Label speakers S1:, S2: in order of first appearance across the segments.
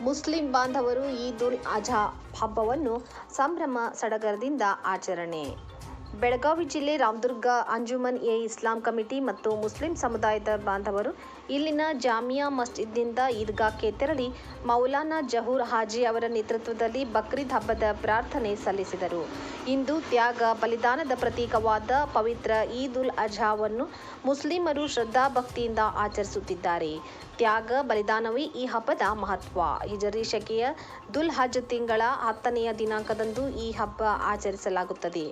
S1: Muslim ಬಾಂಧವರು ಈದ್ ಉಲ್ ಅಜಾ ಹಬ್ಬವನ್ನು ಸಂಭ್ರಮ ಸಡಗರದಿಂದ ಆಚರಣೆ. ಬೆಳಗಾವಿ ಜಿಲ್ಲೆ Ramdurg Anjuman A Islam committee ಮತ್ತು ಮುಸ್ಲಿಂ ಸಮುದಾಯದ ಬಾಂಧವರು ಇಲ್ಲಿನ ಜಾಮಿಯಾ ಮಸ್ಜಿದ್ನಿಂದ ಈದ್ಗಾಕ್ಕೆ ತೆರಳಿ ಮೌಲಾನಾ ಜಹೂರ್ ಹಾಜಿ ಅವರ ನೇತೃತ್ವದಲ್ಲಿ ಬಕ್ರೀದ್ ಹಬ್ಬದ ಪ್ರಾರ್ಥನೆ ಸಲ್ಲಿಸಿದರು. ಇಂದು ತ್ಯಾಗ ಬಲಿದಾನದ ಪ್ರತೀಕವಾದ ಪವಿತ್ರ ಈದ್ ಉಲ್ ಅಜಾವನ್ನು ಮುಸ್ಲಿಮರು ಶ್ರದ್ಧಾಭಕ್ತಿಯಿಂದ ಆಚರಿಸುತ್ತಿದ್ದಾರೆ. ತ್ಯಾಗ ಬಲಿದಾನವೇ ಈ ಹಬ್ಬದ ಮಹತ್ವ. ಹಿಜರಿ ಶಕೆಯ ದುಲ್ ಹಜ್ ತಿಂಗಳ 10ನೆಯ ದಿನಾಂಕದಂದು ಈ ಹಬ್ಬ ಆಚರಿಸಲಾಗುತ್ತದೆ.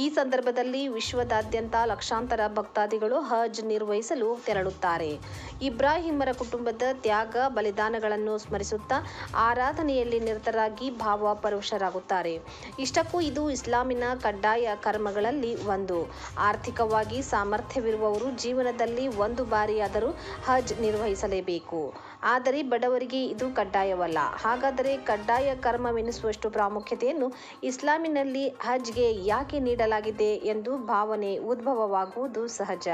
S1: ಈ ಸಂದರ್ಭದಲ್ಲಿ ವಿಶ್ವದಾದ್ಯಂತ ಲಕ್ಷಾಂತರ ಭಕ್ತಾದಿಗಳು ಹಜ್ ನಿರ್ವಹಿಸಲು ತೆರಳುತ್ತಾರೆ. ಇಬ್ರಾಹಿಮರ ಕುಟುಂಬದ ತ್ಯಾಗ ಬಲಿದಾನಗಳನ್ನು ಸ್ಮರಿಸುತ್ತಾ ಆರಾಧನೆಯಲ್ಲಿ ನಿರತರಾಗಿ ಭಾವಪರವಶರಾಗುತ್ತಾರೆ. ಇಷ್ಟಕ್ಕೂ ಇದು ಇಸ್ಲಾಮಿನ ಕಡ್ಡಾಯ ಕರ್ಮಗಳಲ್ಲಿ ಒಂದು. ಆರ್ಥಿಕವಾಗಿ ಸಾಮರ್ಥ್ಯವಿರುವವರು ಜೀವನದಲ್ಲಿ ಒಂದು ಬಾರಿಯಾದರೂ ಹಜ್ ನಿರ್ವಹಿಸಲೇಬೇಕು. ಆದರೆ ಬಡವರಿಗೆ ಇದು ಕಡ್ಡಾಯವಲ್ಲ. ಹಾಗಾದರೆ ಕಡ್ಡಾಯ ಕರ್ಮವೆನಿಸುವಷ್ಟು ಪ್ರಾಮುಖ್ಯತೆಯನ್ನು ಇಸ್ಲಾಮಿನಲ್ಲಿ ಹಜ್ಗೆ ಯಾಕೆ ನೀಡಲಾಗಿದೆ ಎಂದು ಭಾವನೆ ಉದ್ಭವವಾಗುವುದು ಸಹಜ.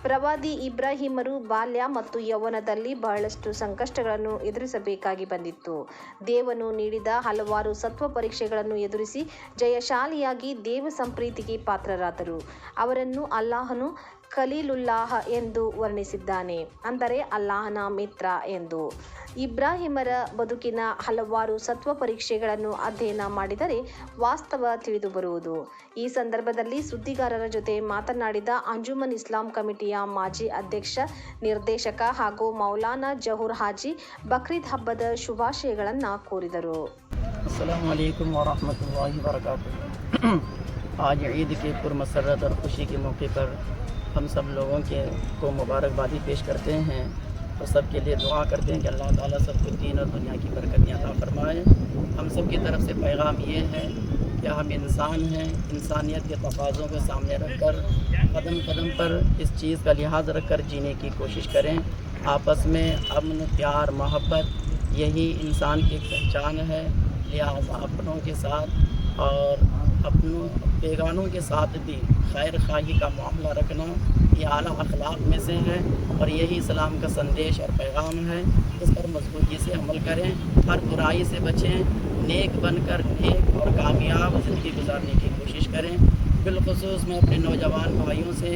S1: ಪ್ರವಾದಿ ಇಬ್ರಾಹಿಮರು ಬಾಲ್ಯ ಮತ್ತು ಯೌವನದಲ್ಲಿ ಬಹಳಷ್ಟು ಸಂಕಷ್ಟಗಳನ್ನು ಎದುರಿಸಬೇಕಾಗಿ ಬಂದಿತ್ತು. ದೇವನು ನೀಡಿದ ಹಲವಾರು ಸತ್ವ ಪರೀಕ್ಷೆಗಳನ್ನು ಎದುರಿಸಿ ಜಯಶಾಲಿಯಾಗಿ ದೇವ ಸಂಪ್ರೀತಿಗೆ ಪಾತ್ರರಾದರು. ಅವರನ್ನು ಅಲ್ಲಾಹನು ಖಲೀಲುಲ್ಲಾಹ ಎಂದು ವರ್ಣಿಸಿದ್ದಾನೆ, ಅಂದರೆ ಅಲ್ಲಾಹನ ಮಿತ್ರ ಎಂದು. ಇಬ್ರಾಹಿಮರ ಬದುಕಿನ ಹಲವಾರು ಸತ್ವ ಪರೀಕ್ಷೆಗಳನ್ನು ಅಧ್ಯಯನ ಮಾಡಿದರೆ ವಾಸ್ತವ ತಿಳಿದುಬರುವುದು. ಈ ಸಂದರ್ಭದಲ್ಲಿ ಸುದ್ದಿಗಾರರ ಜೊತೆ ಮಾತನಾಡಿದ ಅಂಜುಮನ್ ಇಸ್ಲಾಂ ಕಮಿಟಿಯ ಮಾಜಿ ಅಧ್ಯಕ್ಷ, ನಿರ್ದೇಶಕ ಹಾಗೂ ಮೌಲಾನಾ ಜಹೂರ್ ಹಾಜಿ ಬಕ್ರೀದ್ ಹಬ್ಬದ ಶುಭಾಶಯಗಳನ್ನು ಕೋರಿದರು.
S2: अस्सलामु अलैकुम व रहमतुल्लाहि व बरकातुहू। आज ईद के पुरमसरत और खुशी के मौके पर हम सब लोगों को मुबारकबादी पेश करते हैं और सबके लिए दुआ करते हैं कि अल्लाह ताला सबको दीन और दुनिया की बरकतें अता फरमाए। हम सब की तरफ से पैगाम ये है कि हम इंसान हैं, इंसानियत के तकाज़ों को सामने रखकर कदम कदम पर इस चीज़ का लिहाज रखकर जीने की कोशिश करें। आपस में अमन, प्यार, मोहब्बत यही इंसान की पहचान है। लिहाजा अपनों के साथ और अपनों बेगानों के साथ भी खैर खाही का मामला रखना ये आला अखलाक में से है और यही इस्लाम का संदेश और पैगाम है। इस पर मजबूती से अमल करें, हर बुराई से बचें, नेक बनकर नेक और कामयाब ज़िंदगी गुजारने की कोशिश करें। बिलखुसूस मैं अपने नौजवान भाइयों से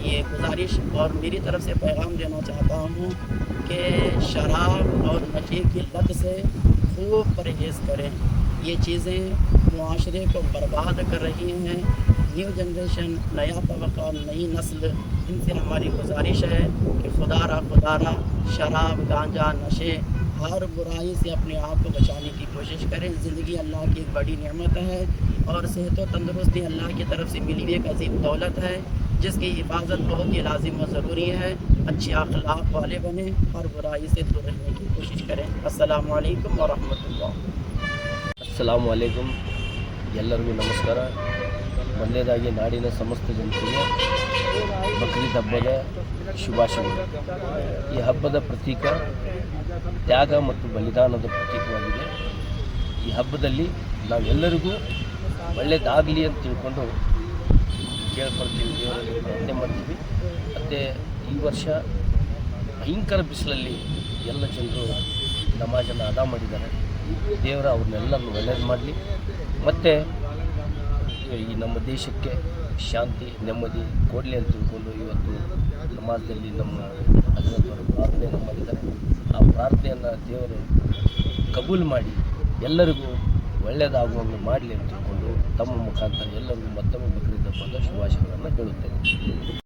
S2: ये गुजारिश और मेरी तरफ से पैगाम देना चाहता हूँ कि शराब और नशे की लत से खूब परहेज़ करें। ये चीज़ें मुआशरे को बर्बाद कर रही हैं। न्यू जनरेशन, नया तबका, नई नस्ल, इनसे हमारी गुजारिश है कि खुदारा शराब, गांजा, नशे, हर बुराई से अपने आप को बचाने की कोशिश करें। ज़िंदगी अल्लाह की एक बड़ी नेमत है और सेहत व तंदुरुस्ती अल्लाह की तरफ से मिली हुई एक अजीम दौलत है जिसकी हिफाजत बहुत ही लाजिम और ज़रूरी है। अच्छे अखलाक वाले बने, हर बुराई से दूर रहने की कोशिश करें। अस्सलामु अलैकुम व रहमतुल्लाह।
S3: ಅಸ್ಸಲಾಮು ಅಲೈಕುಮ್. ಎಲ್ಲರಿಗೂ ನಮಸ್ಕಾರ. ಮೊದಲನೇದಾಗಿ ನಾಡಿನ ಸಮಸ್ತ ಜನತೆಗೆ ಬಕ್ರೀದ್ ಹಬ್ಬದ ಶುಭಾಶಯಗಳು. ಈ ಹಬ್ಬದ ಪ್ರತೀಕ ತ್ಯಾಗ ಮತ್ತು ಬಲಿದಾನದ ಪ್ರತೀಕವಾಗಿದೆ. ಈ ಹಬ್ಬದಲ್ಲಿ ನಾವೆಲ್ಲರಿಗೂ ಒಳ್ಳೆಯದಾಗಲಿ ಅಂತ ತಿಳ್ಕೊಂಡು ಕೇಳ್ಕೊಳ್ತೀವಿ, ದೇವರಲ್ಲಿ ಪ್ರಾರ್ಥನೆ ಮಾಡ್ತೀವಿ. ಮತ್ತು ಈ ವರ್ಷ ಭಯಂಕರ ಬಿಸಿಲಲ್ಲಿ ಎಲ್ಲ ಜನರು ನಮಾಜನ್ನು ಅದಾ ಮಾಡಿದ್ದಾರೆ. ದೇವರ ಅವ್ರನ್ನೆಲ್ಲರನ್ನು ಒಳ್ಳೇದು ಮಾಡಲಿ. ಮತ್ತು ಈ ನಮ್ಮ ದೇಶಕ್ಕೆ ಶಾಂತಿ ನೆಮ್ಮದಿ ಕೊಡಲಿ ಅಂತ ತಿಳ್ಕೊಂಡು ಇವತ್ತು ನಮಾಜಲ್ಲಿ ನಮ್ಮ ಹಜರತವರು ಪ್ರಾರ್ಥನೆಯನ್ನು ಮಾಡಿದ್ದಾರೆ. ಆ ಪ್ರಾರ್ಥನೆಯನ್ನು ದೇವರು ಕಬೂಲ್ ಮಾಡಿ ಎಲ್ಲರಿಗೂ ಒಳ್ಳೆಯದಾಗುವಂಗೆ ಮಾಡಲಿ ಅಂತ ತಿಳ್ಕೊಂಡು ತಮ್ಮ ಮುಖಾಂತರ ಎಲ್ಲರಿಗೂ ಮತ್ತೊಮ್ಮೆ ಬಕ್ರೀದ್ ಹಬ್ಬದ ಶುಭಾಶಯಗಳನ್ನು ಹೇಳುತ್ತೇನೆ.